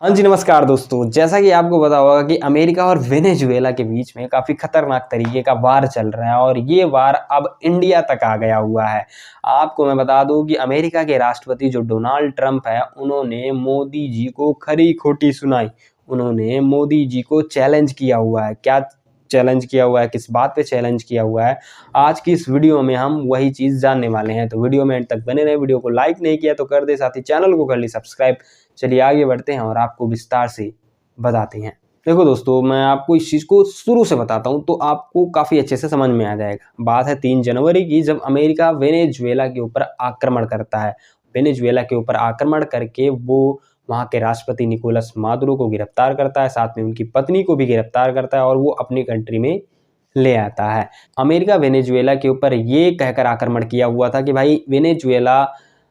हाँ जी, नमस्कार दोस्तों। जैसा कि आपको पता होगा कि अमेरिका और वेनेजुएला के बीच में काफ़ी खतरनाक तरीके का वार चल रहा है और ये वार अब इंडिया तक आ गया हुआ है। आपको मैं बता दूँ कि अमेरिका के राष्ट्रपति जो डोनाल्ड ट्रंप है, उन्होंने मोदी जी को खरी-खोटी सुनाई। उन्होंने मोदी जी को चैलेंज किया हुआ है। क्या चैलेंज किया हुआ है, किस बात पे चैलेंज किया हुआ है, आज की इस वीडियो में हम वही चीज़ जानने वाले हैं। तो वीडियो में एंड तक बने रहें। वीडियो को लाइक नहीं किया तो कर दें, साथ ही चैनल को कर ली सब्सक्राइब। चलिए आगे बढ़ते हैं और आपको विस्तार से बताते हैं। देखो दोस्तों, मैं आपको इस चीज़ को शुरू से बताता हूँ तो आपको काफ़ी अच्छे से समझ में आ जाएगा। बात है 3 जनवरी की, जब अमेरिका वेनेजुएला के ऊपर आक्रमण करता है। वेनेजुएला के ऊपर आक्रमण करके वो वहाँ के राष्ट्रपति निकोलस मादुरो को गिरफ्तार करता है, साथ में उनकी पत्नी को भी गिरफ्तार करता है और वो अपनी कंट्री में ले आता है। अमेरिका वेनेजुएला के ऊपर ये कहकर आक्रमण किया हुआ था कि भाई वेनेजुएला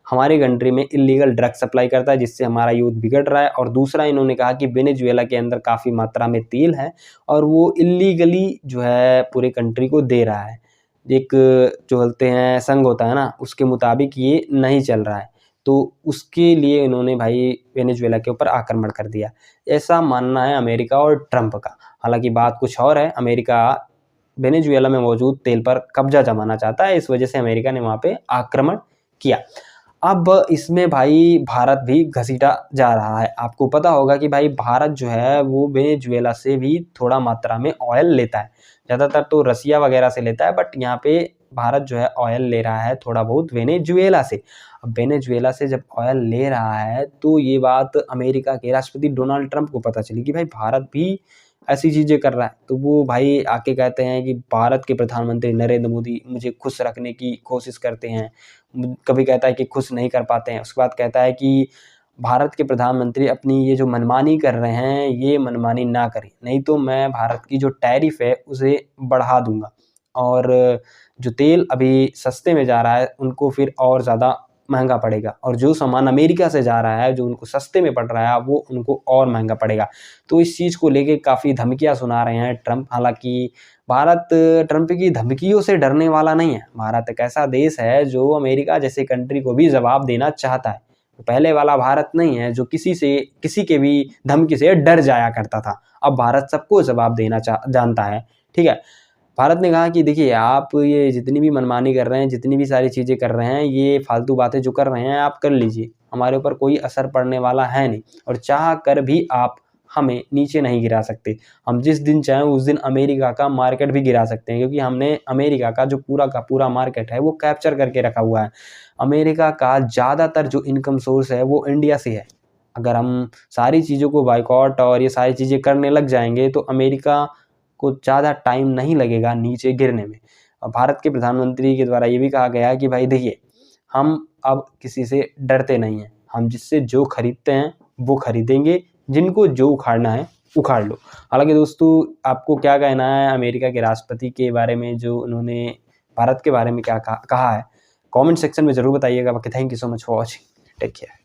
हमारी कंट्री में इल्लीगल ड्रग सप्लाई करता है, जिससे हमारा यूथ बिगड़ रहा है। और दूसरा इन्होंने कहा कि वेनेजुएला के अंदर काफ़ी मात्रा में तेल है और वो इल्लीगली जो है पूरे कंट्री को दे रहा है। एक जो बोलते हैं संघ होता है ना, उसके मुताबिक ये नहीं चल रहा है। तो उसके लिए इन्होंने भाई वेनेजुएला के ऊपर आक्रमण कर दिया। ऐसा मानना है अमेरिका और ट्रंप का। हालाँकि बात कुछ और है, अमेरिका वेनेजुएला में मौजूद तेल पर कब्ज़ा जमाना चाहता है, इस वजह से अमेरिका ने वहाँ पे आक्रमण किया। अब इसमें भाई भारत भी घसीटा जा रहा है। आपको पता होगा कि भाई भारत जो है वो वेनेजुएला से भी थोड़ा मात्रा में ऑयल लेता है। ज़्यादातर तो रसिया वगैरह से लेता है, बट यहाँ पे भारत जो है ऑयल ले रहा है थोड़ा बहुत वेनेजुएला से। अब वेनेजुएला से जब ऑयल ले रहा है तो ये बात अमेरिका के राष्ट्रपति डोनाल्ड ट्रंप को पता चली कि भाई भारत भी ऐसी चीज़ें कर रहा है। तो वो भाई आके कहते हैं कि भारत के प्रधानमंत्री नरेंद्र मोदी मुझे खुश रखने की कोशिश करते हैं। कभी कहता है कि खुश नहीं कर पाते हैं। उसके बाद कहता है कि भारत के प्रधानमंत्री अपनी ये जो मनमानी कर रहे हैं, ये मनमानी ना करें, नहीं तो मैं भारत की जो टैरिफ है उसे बढ़ा दूँगा और जो तेल अभी सस्ते में जा रहा है उनको फिर और ज़्यादा महँगा पड़ेगा और जो सामान अमेरिका से जा रहा है, जो उनको सस्ते में पड़ रहा है, वो उनको और महँगा पड़ेगा। तो इस चीज़ को लेके काफ़ी धमकियाँ सुना रहे हैं ट्रंप। हालाँकि भारत ट्रंप की धमकियों से डरने वाला नहीं है। भारत एक ऐसा देश है जो अमेरिका जैसे कंट्री को भी जवाब देना चाहता है। पहले वाला भारत नहीं है जो किसी के भी धमकी से डर जाया करता था। अब भारत सबको जवाब देना जानता है, ठीक है? भारत ने कहा कि देखिए आप ये जितनी भी मनमानी कर रहे हैं, जितनी भी सारी चीज़ें कर रहे हैं, ये फालतू बातें जो कर रहे हैं आप कर लीजिए। हमारे ऊपर कोई असर पड़ने वाला है नहीं और चाह कर भी आप हमें नीचे नहीं गिरा सकते। हम जिस दिन चाहें उस दिन अमेरिका का मार्केट भी गिरा सकते हैं, क्योंकि हमने अमेरिका का जो पूरा का पूरा मार्केट है वो कैप्चर करके रखा हुआ है। अमेरिका का ज़्यादातर जो इनकम सोर्स है वो इंडिया से है। अगर हम सारी चीज़ों को बायकॉट और ये सारी चीज़ें करने लग जाएँगे तो अमेरिका को ज़्यादा टाइम नहीं लगेगा नीचे गिरने में। भारत के प्रधानमंत्री के द्वारा ये भी कहा गया है कि भाई देखिए, हम अब किसी से डरते नहीं हैं। हम जिससे जो खरीदते हैं वो खरीदेंगे, जिनको जो उखाड़ना है उखाड़ लो। हालाँकि दोस्तों, आपको क्या कहना है अमेरिका के राष्ट्रपति के बारे में, जो उन्होंने भारत के बारे में क्या कहा है? कमेंट सेक्शन में ज़रूर बताइएगा। बाकी thank you so much for watching. Take care.